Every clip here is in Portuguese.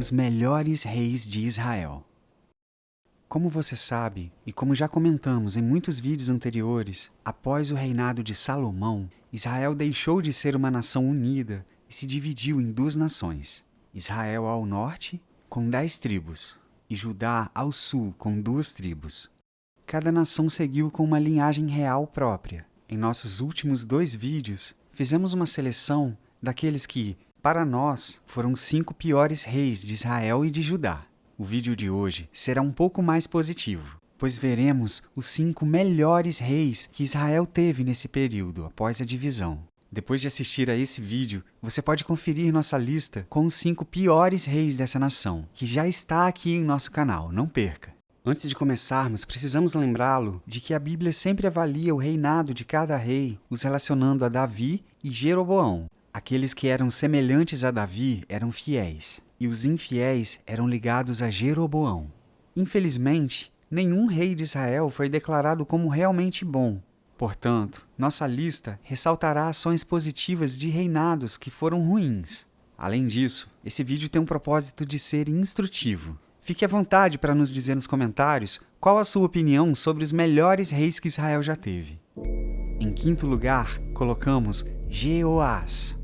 os melhores reis de Israel. Como você sabe, e como já comentamos em muitos vídeos anteriores, após o reinado de Salomão, Israel deixou de ser uma nação unida e se dividiu em duas nações. Israel ao norte, com 10 tribos, e Judá ao sul, com 2 tribos. Cada nação seguiu com uma linhagem real própria. Em nossos últimos 2 vídeos, fizemos uma seleção daqueles que, para nós, foram os 5 piores reis de Israel e de Judá. O vídeo de hoje será um pouco mais positivo, pois veremos os 5 melhores reis que Israel teve nesse período, após a divisão. Depois de assistir a esse vídeo, você pode conferir nossa lista com os 5 piores reis dessa nação, que já está aqui em nosso canal, não perca! Antes de começarmos, precisamos lembrá-lo de que a Bíblia sempre avalia o reinado de cada rei, os relacionando a Davi e Jeroboão. Aqueles que eram semelhantes a Davi eram fiéis, e os infiéis eram ligados a Jeroboão. Infelizmente, nenhum rei de Israel foi declarado como realmente bom. Portanto, nossa lista ressaltará ações positivas de reinados que foram ruins. Além disso, esse vídeo tem um propósito de ser instrutivo. Fique à vontade para nos dizer nos comentários qual a sua opinião sobre os melhores reis que Israel já teve. Em quinto lugar, colocamos Jeoás.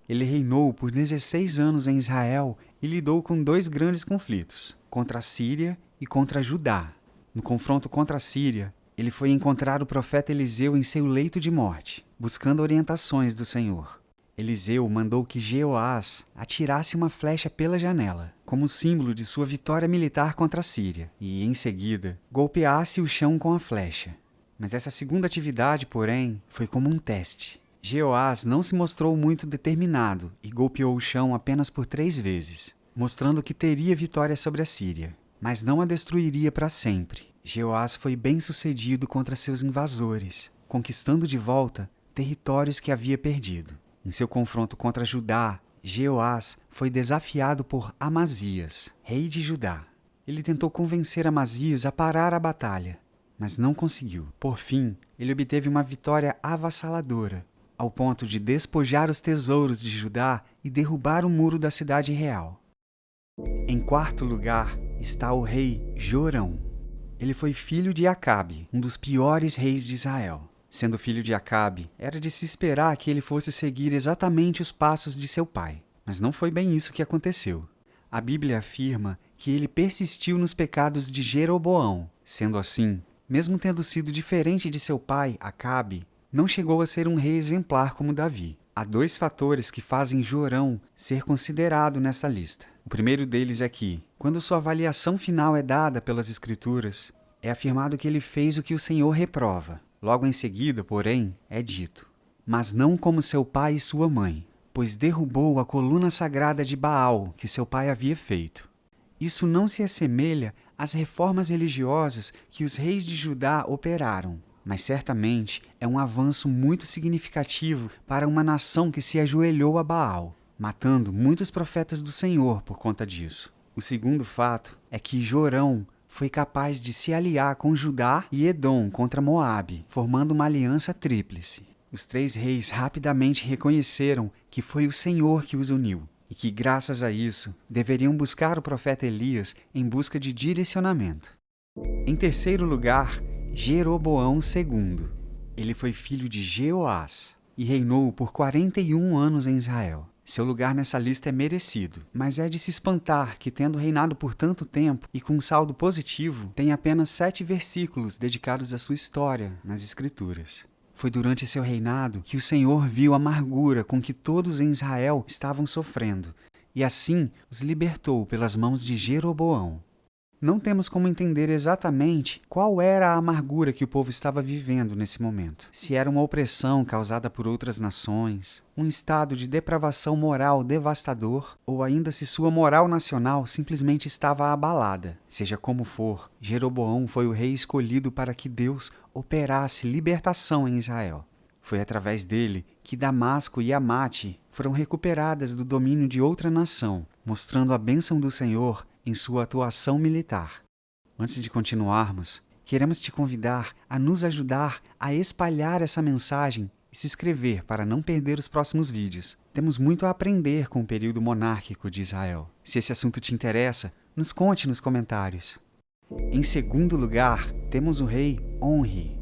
Ele reinou por 16 anos em Israel e lidou com 2 grandes conflitos, contra a Síria e contra Judá. No confronto contra a Síria, ele foi encontrar o profeta Eliseu em seu leito de morte, buscando orientações do Senhor. Eliseu mandou que Jeoás atirasse uma flecha pela janela, como símbolo de sua vitória militar contra a Síria, e, em seguida, golpeasse o chão com a flecha. Mas essa segunda atividade, porém, foi como um teste. Jeoás não se mostrou muito determinado e golpeou o chão apenas por 3 vezes, mostrando que teria vitória sobre a Síria, mas não a destruiria para sempre. Jeoás foi bem-sucedido contra seus invasores, conquistando de volta territórios que havia perdido. Em seu confronto contra Judá, Jeoás foi desafiado por Amazias, rei de Judá. Ele tentou convencer Amazias a parar a batalha, mas não conseguiu. Por fim, ele obteve uma vitória avassaladora, ao ponto de despojar os tesouros de Judá e derrubar o muro da cidade real. Em quarto lugar está o rei Jorão. Ele foi filho de Acabe, um dos piores reis de Israel. Sendo filho de Acabe, era de se esperar que ele fosse seguir exatamente os passos de seu pai. Mas não foi bem isso que aconteceu. A Bíblia afirma que ele persistiu nos pecados de Jeroboão. Sendo assim, mesmo tendo sido diferente de seu pai, Acabe, não chegou a ser um rei exemplar como Davi. Há 2 fatores que fazem Jorão ser considerado nesta lista. O primeiro deles é que, quando sua avaliação final é dada pelas Escrituras, é afirmado que ele fez o que o Senhor reprova. Logo em seguida, porém, é dito: mas não como seu pai e sua mãe, pois derrubou a coluna sagrada de Baal que seu pai havia feito. Isso não se assemelha às reformas religiosas que os reis de Judá operaram, mas certamente é um avanço muito significativo para uma nação que se ajoelhou a Baal, matando muitos profetas do Senhor por conta disso. O segundo fato é que Jorão foi capaz de se aliar com Judá e Edom contra Moabe, formando uma aliança tríplice. Os 3 reis rapidamente reconheceram que foi o Senhor que os uniu, e que, graças a isso, deveriam buscar o profeta Elias em busca de direcionamento. Em terceiro lugar, Jeroboão II. Ele foi filho de Jeoás e reinou por 41 anos em Israel. Seu lugar nessa lista é merecido, mas é de se espantar que, tendo reinado por tanto tempo e com um saldo positivo, tem apenas 7 versículos dedicados à sua história nas Escrituras. Foi durante seu reinado que o Senhor viu a amargura com que todos em Israel estavam sofrendo, e assim os libertou pelas mãos de Jeroboão. Não temos como entender exatamente qual era a amargura que o povo estava vivendo nesse momento. Se era uma opressão causada por outras nações, um estado de depravação moral devastador, ou ainda se sua moral nacional simplesmente estava abalada. Seja como for, Jeroboão foi o rei escolhido para que Deus operasse libertação em Israel. Foi através dele que Damasco e Amate foram recuperadas do domínio de outra nação, mostrando a bênção do Senhor em sua atuação militar. Antes de continuarmos, queremos te convidar a nos ajudar a espalhar essa mensagem e se inscrever para não perder os próximos vídeos. Temos muito a aprender com o período monárquico de Israel. Se esse assunto te interessa, nos conte nos comentários. Em segundo lugar, temos o rei Onri.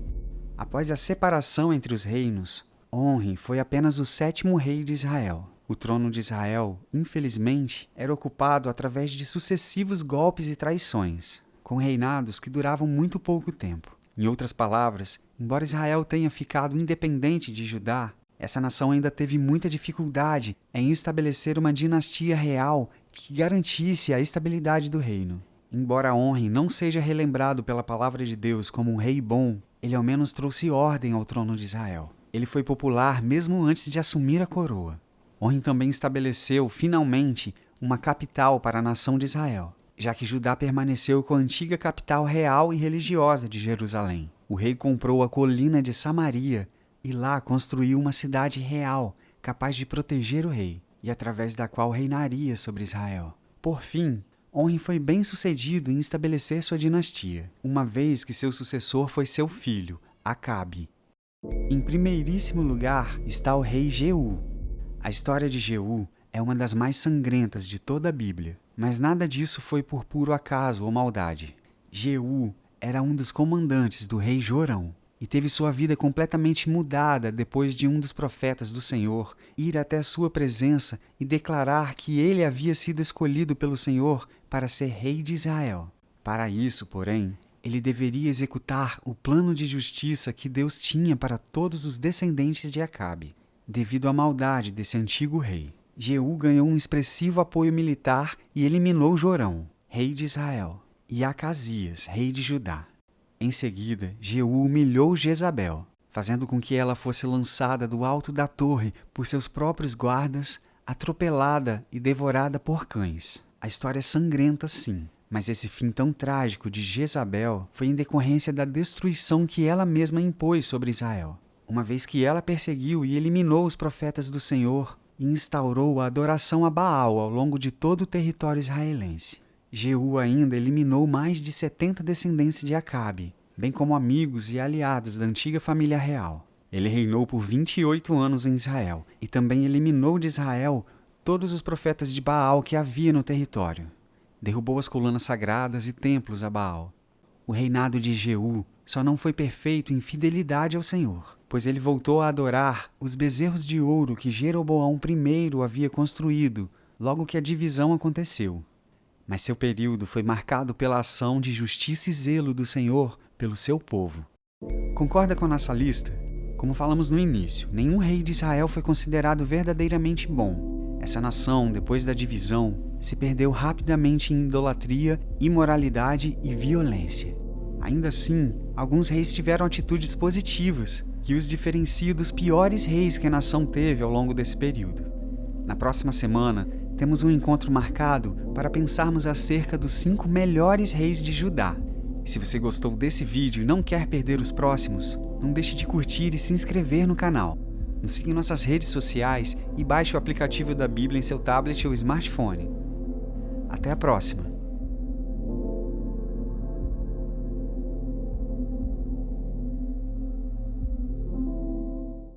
Após a separação entre os reinos, Onri foi apenas o 7º rei de Israel. O trono de Israel, infelizmente, era ocupado através de sucessivos golpes e traições, com reinados que duravam muito pouco tempo. Em outras palavras, embora Israel tenha ficado independente de Judá, essa nação ainda teve muita dificuldade em estabelecer uma dinastia real que garantisse a estabilidade do reino. Embora Onri não seja relembrado pela palavra de Deus como um rei bom, ele ao menos trouxe ordem ao trono de Israel. Ele foi popular mesmo antes de assumir a coroa. Onri também estabeleceu, finalmente, uma capital para a nação de Israel, já que Judá permaneceu com a antiga capital real e religiosa de Jerusalém. O rei comprou a colina de Samaria e lá construiu uma cidade real, capaz de proteger o rei, e através da qual reinaria sobre Israel. Por fim, Onri foi bem sucedido em estabelecer sua dinastia, uma vez que seu sucessor foi seu filho, Acabe. Em primeiríssimo lugar está o rei Jeú. A história de Jeú é uma das mais sangrentas de toda a Bíblia, mas nada disso foi por puro acaso ou maldade. Jeú era um dos comandantes do rei Jorão e teve sua vida completamente mudada depois de um dos profetas do Senhor ir até sua presença e declarar que ele havia sido escolhido pelo Senhor para ser rei de Israel. Para isso, porém, ele deveria executar o plano de justiça que Deus tinha para todos os descendentes de Acabe. Devido à maldade desse antigo rei, Jeú ganhou um expressivo apoio militar e eliminou Jorão, rei de Israel, e Acasias, rei de Judá. Em seguida, Jeú humilhou Jezabel, fazendo com que ela fosse lançada do alto da torre por seus próprios guardas, atropelada e devorada por cães. A história é sangrenta, sim, mas esse fim tão trágico de Jezabel foi em decorrência da destruição que ela mesma impôs sobre Israel, uma vez que ela perseguiu e eliminou os profetas do Senhor e instaurou a adoração a Baal ao longo de todo o território israelense. Jeú ainda eliminou mais de 70 descendentes de Acabe, bem como amigos e aliados da antiga família real. Ele reinou por 28 anos em Israel e também eliminou de Israel todos os profetas de Baal que havia no território. Derrubou as colunas sagradas e templos a Baal. O reinado de Jeú só não foi perfeito em fidelidade ao Senhor, pois ele voltou a adorar os bezerros de ouro que Jeroboão I havia construído logo que a divisão aconteceu. Mas seu período foi marcado pela ação de justiça e zelo do Senhor pelo seu povo. Concorda com a nossa lista? Como falamos no início, nenhum rei de Israel foi considerado verdadeiramente bom. Essa nação, depois da divisão, se perdeu rapidamente em idolatria, imoralidade e violência. Ainda assim, alguns reis tiveram atitudes positivas, que os diferenciam dos piores reis que a nação teve ao longo desse período. Na próxima semana, temos um encontro marcado para pensarmos acerca dos 5 melhores reis de Judá. E se você gostou desse vídeo e não quer perder os próximos, não deixe de curtir e se inscrever no canal. Nos siga em nossas redes sociais e baixe o aplicativo da Bíblia em seu tablet ou smartphone. Até a próxima!